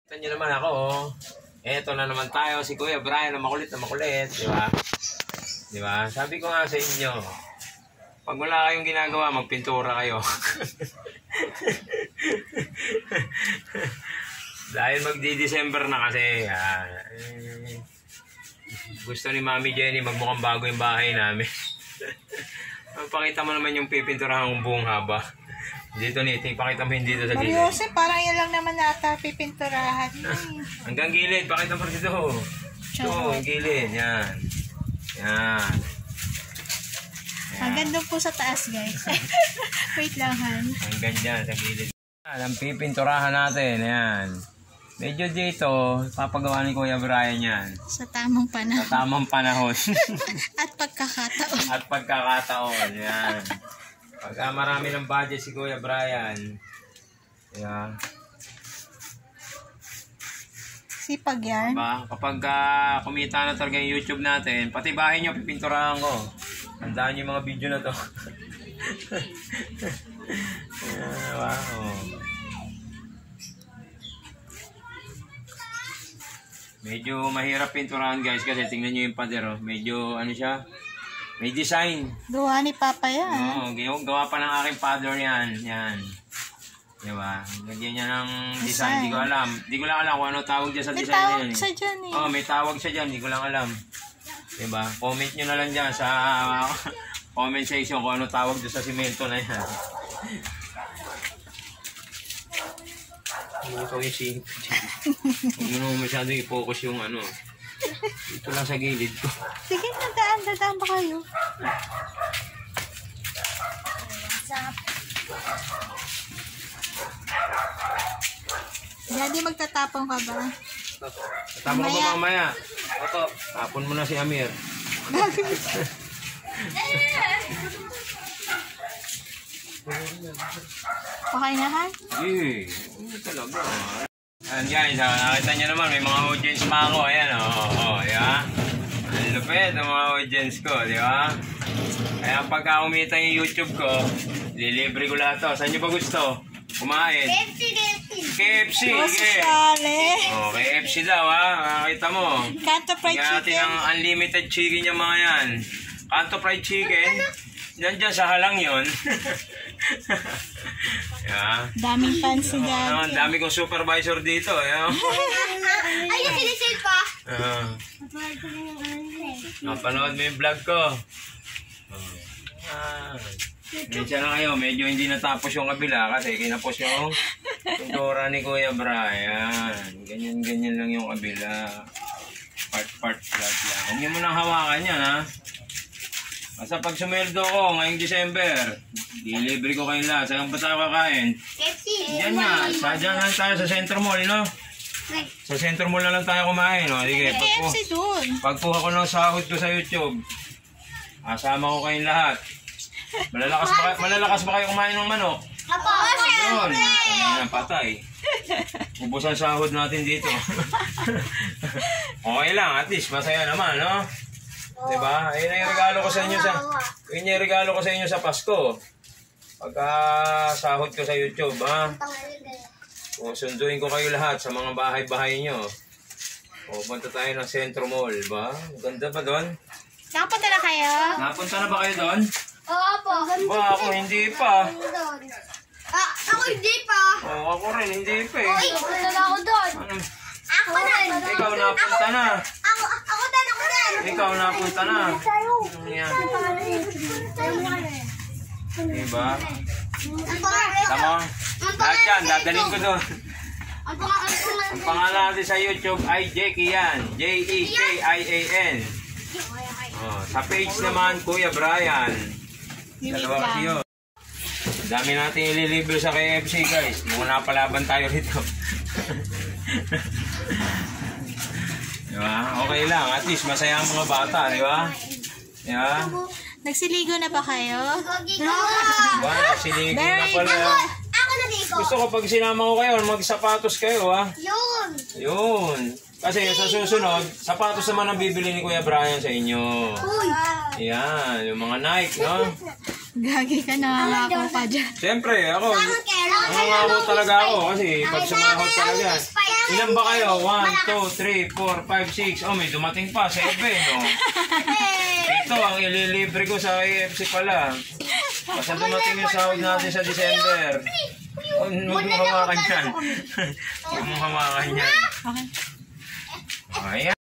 Ito nyo naman ako, oh. Eto na naman tayo, si Kuya Brian na makulit, di ba? Di ba? Sabi ko nga sa inyo, pag wala kayong ginagawa, magpintura kayo. Dahil magdi-December na kasi, gusto ni Mami Jenny magmukhang bago yung bahay namin. Pakita mo naman yung pipinturahan kong buong haba. Dito Niti, pakita mo yung dito sa gilid. Mariose, parang yan lang naman nata pipinturahan. Hanggang gilid, pakita mo dito. Ito, ang gilid, yan. Yan. Hanggang doon po sa taas, guys. Wait lang, Han. Hanggang dyan, sa gilid. Yan, ang pipinturahan natin, yan. Medyo dito, papagawa ni Kuya Brian yan. Sa tamang panahon. Sa tamang panahon. At pagkakataon. At pagkakataon, yan. Pagka marami ng budget si Kuya Brian, yan. Sipag yan. Diba? Kapag kumita na talaga yung YouTube natin, pati bahay nyo, pipinturahan ko. Tandaan nyo yung mga video na to. Wow. Medyo mahirap pinturahan guys kasi tingnan nyo yung pader. Oh. Medyo ano siya, may design. Gawa ni Papa yan. Oo, gawa pa ng aking father yan. Yan. Diba? Lagyan niya ng design. Di ko alam. Di ko lang alam kung ano tawag dyan sa may design niya. May tawag siya dyan eh. Oo, may tawag siya dyan. Di ko lang alam. Diba? Comment nyo na lang dyan sa comment section kung ano tawag dyan sa simento na yan. Ano ito yung singit dyan? Huwag mo naman masyado i-focus yung ano. Ito lang sa gilid ko. Sige, dadaan ba kayo? Daddy, magtatapong ka ba? Tama ko ba mamaya? Oto, tapon mo na si Amir. Okay na, Han? Eh, talaga. Ayan guys, nakita nyo naman, may mga audience pa ako. Ayan, yan. Ang lupit ang mga audience ko, di ba? Kaya pagka umita yung YouTube ko, lilibre ko lahat to. Saan nyo ba gusto? Kumain? KFC, oh, KFC daw ha, makakita mo. Kanto fried chicken. Natin ang unlimited chicken yung mga yan. Kanto fried chicken. Diyan sa halang yun. Yeah. Daming fans si Daddy. Dami kong supervisor dito. Yeah. Ay, sinisid pa. Napanood mo yung vlog ko. Minsan na kayo, medyo hindi natapos yung kabila kasi kinapos yung pintura ni Kuya Brian. Ganyan lang yung kabila. Part flat lang. Hindi mo nang hawakan yan ha. Basta pag sumeldo ko ngayong December, dilibre ko kayo lahat. Saan ba tayo kakain? Diyan nga. Diyan lang tayo sa Centro Mall, no? Sa Centro Mall na lang tayo kumain, no? Sige, pagkuha ko ng sahod ko sa YouTube, asama ko kayong lahat. Malalakas ba kayo kumain ng manok? Apo, yun. Ayan, patay. Ubus ang sahod natin dito. Okay lang, at least masaya naman, no? Diba? Ayun ang regalo ko sa inyo sa Pasko. Pagka sahod ko sa YouTube, ha? Sunduin ko kayo lahat sa mga bahay-bahay nyo. Punta tayo ng Centro Mall, ba? Ganda pa doon? Nakapunta na kayo? Napunta na ba kayo doon? Oo po. Ba, ako hindi pa. Ako hindi pa. Ako rin, hindi pa eh. Uy, punta na ako doon. Ako na. Ikaw napunta na. Ako din. Ikaw napunta na. Yan. Diba? Tama? Lahat yan, dadalhin ko doon. Ang pangalan natin sa YouTube ay Jackie yan. Jekian. Sa page naman, Kuya Brian. Dalawa kasi yun. Dami natin ililibre sa KFC guys. Muna palaban tayo rito. Diba? Okay lang. At least masaya ang mga bata. Diba? Diba? Nagsiligo na ba kayo? Diba? Nagsiligo na pala. Ako naligo. Gusto ko pag sinama ko kayo, magsapatos kayo ha. Yun. Kasi sa susunod, sapatos naman ang bibili ni Kuya Brian sa inyo. Yan. Yung mga Nike, no? Gagi ka, nangangako pa dyan. Siyempre, ako. Nangangako talaga ako kasi pag sumahod talaga. Ilan ba kayo? 1, 2, 3, 4, 5, 6. Oh, may dumating pa. 7, oh. Ito, ang ililibre ko sa AFC pala. Basta dumating yung sahod natin sa December. Huwag mong hamakan yan. Huwag mong hamakan yan. Okay. Ayan.